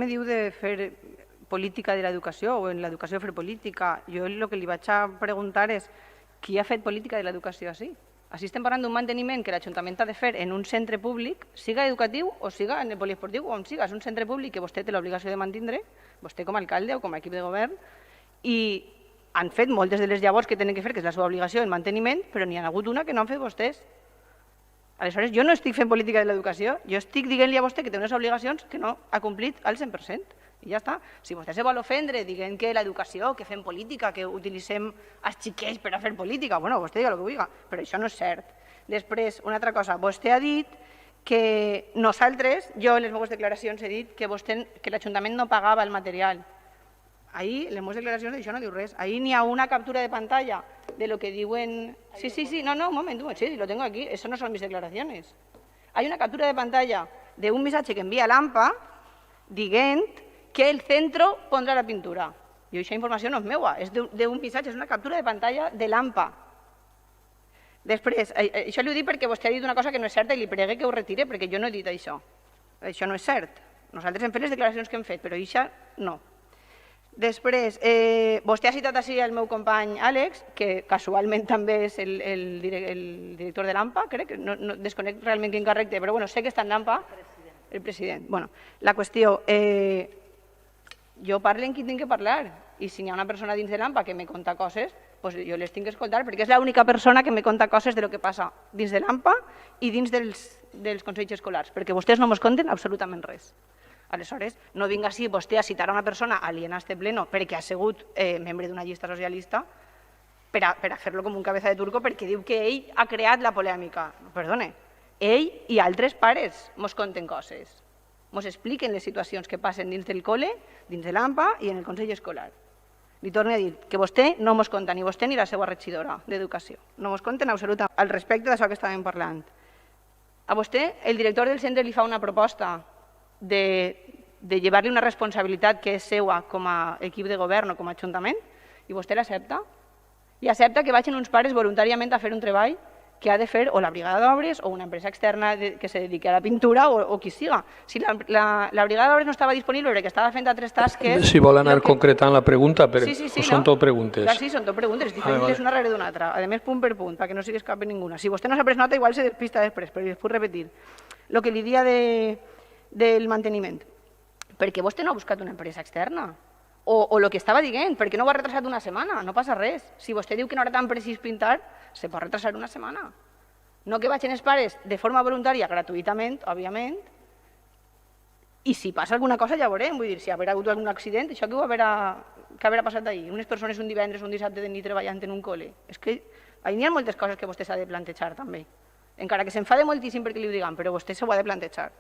me diu de fer política de l'educació o en l'educació fer política. Jo el que li vaig a preguntar és qui ha fet política de l'educació així? Així estem parlant d'un manteniment que l'Ajuntament ha de fer en un centre públic, siga educatiu o siga en el poliesportiu o on siga. És un centre públic que vostè té l'obligació de mantindre, vostè com a alcalde o com a equip de govern, i han fet moltes de les llavors que tenen que fer, que és la seva obligació en manteniment, però n'hi ha hagut una que no han fet vostès. Aleshores, jo no estic fent política de l'educació, jo estic dient-li a vostè que té unes obligacions que no ha complit al 100%. I ja està. Si vostè se vol ofendre dient que l'educació, que fem política, que utilitzem els xiquets per a fer política, bueno, vostè diga el que vulgui, però això no és cert. Després, una altra cosa, vostè ha dit que nosaltres, jo en les meves declaracions he dit que l'Ajuntament no pagava el material. Ahir, en les meves declaracions, això no diu res. Ahir n'hi ha una captura de pantalla de lo que diuen... Sí, no, un moment, sí, lo tengo aquí, eso no son mis declaraciones. Hay una captura de pantalla de un missatge que envia l'AMPA dient que el centro pondrà la pintura. I aquesta informació no és meua, és d'un missatge, és una captura de pantalla de l'AMPA. Després, això li ho dic perquè vostè ha dit una cosa que no és certa i li pregue que ho retire, perquè jo no he dit això. Això no és cert. Nosaltres hem fet les declaracions que hem fet, però això no. Després, vostè ha citat així el meu company Àlex, que casualment també és el director de l'AMPA, crec, no desconec realment quin càrrec té, però sé que està en l'AMPA. El president. Bueno, la qüestió... Jo parlo en qui tinc que parlar i si hi ha una persona dins de l'AMPA que me conta coses, jo les tinc que escoltar perquè és l'única persona que me conta coses de lo que passa dins de l'AMPA i dins dels consells escolars, perquè vostès no ens conten absolutament res. Aleshores, no vinga així vostè a citar a una persona aliena a este pleno perquè ha sigut membre d'una llista socialista per a fer-lo com un cabeza de turco perquè diu que ell ha creat la polèmica. Perdone, ell i altres pares ens conten coses. Ens expliquen les situacions que passen dins del col·le, dins de l'AMPA i en el Consell Escolar. Li torno a dir que vostè no ens conta, ni vostè ni la seva regidora d'Educació. No ens conten absolutament al respecte d'això que estàvem parlant. A vostè, el director del centre li fa una proposta de llevar-li una responsabilitat que és seva com a equip de govern o com a ajuntament i vostè l'accepta? I accepta que vagin uns pares voluntàriament a fer un treball que ha de fer o la brigada d'obres o una empresa externa que se dediqui a la pintura o qui siga. Si la brigada d'obres no estava disponible perquè estava fent altres tasques... Si vol anar concretant la pregunta, però són tot preguntes. Sí, són tot preguntes, diferents una darrere d'una altra. A més, punt per punt, perquè no s'hi escapi ninguna. Si vostè no s'ha pres nota, igual se despista després, però puc repetir. El que li dia del manteniment. Perquè vostè no ha buscat una empresa externa? O el que estava dient, perquè no ho ha retrasat una setmana, no passa res. Si vostè diu que no era tan precís pintar, se pot retrasar una setmana. No que vagin els pares de forma voluntària, gratuïtament, òbviament, i si passa alguna cosa ja veurem, vull dir, si haurà hagut algun accident, això què haurà passat ahir? Unes persones un divendres o un dissabte de nit treballant en un col·le. És que ahir n'hi ha moltes coses que vostè s'ha de plantejar també. Encara que s'enfade moltíssim perquè li ho diguem, però vostè s'ho ha de plantejar.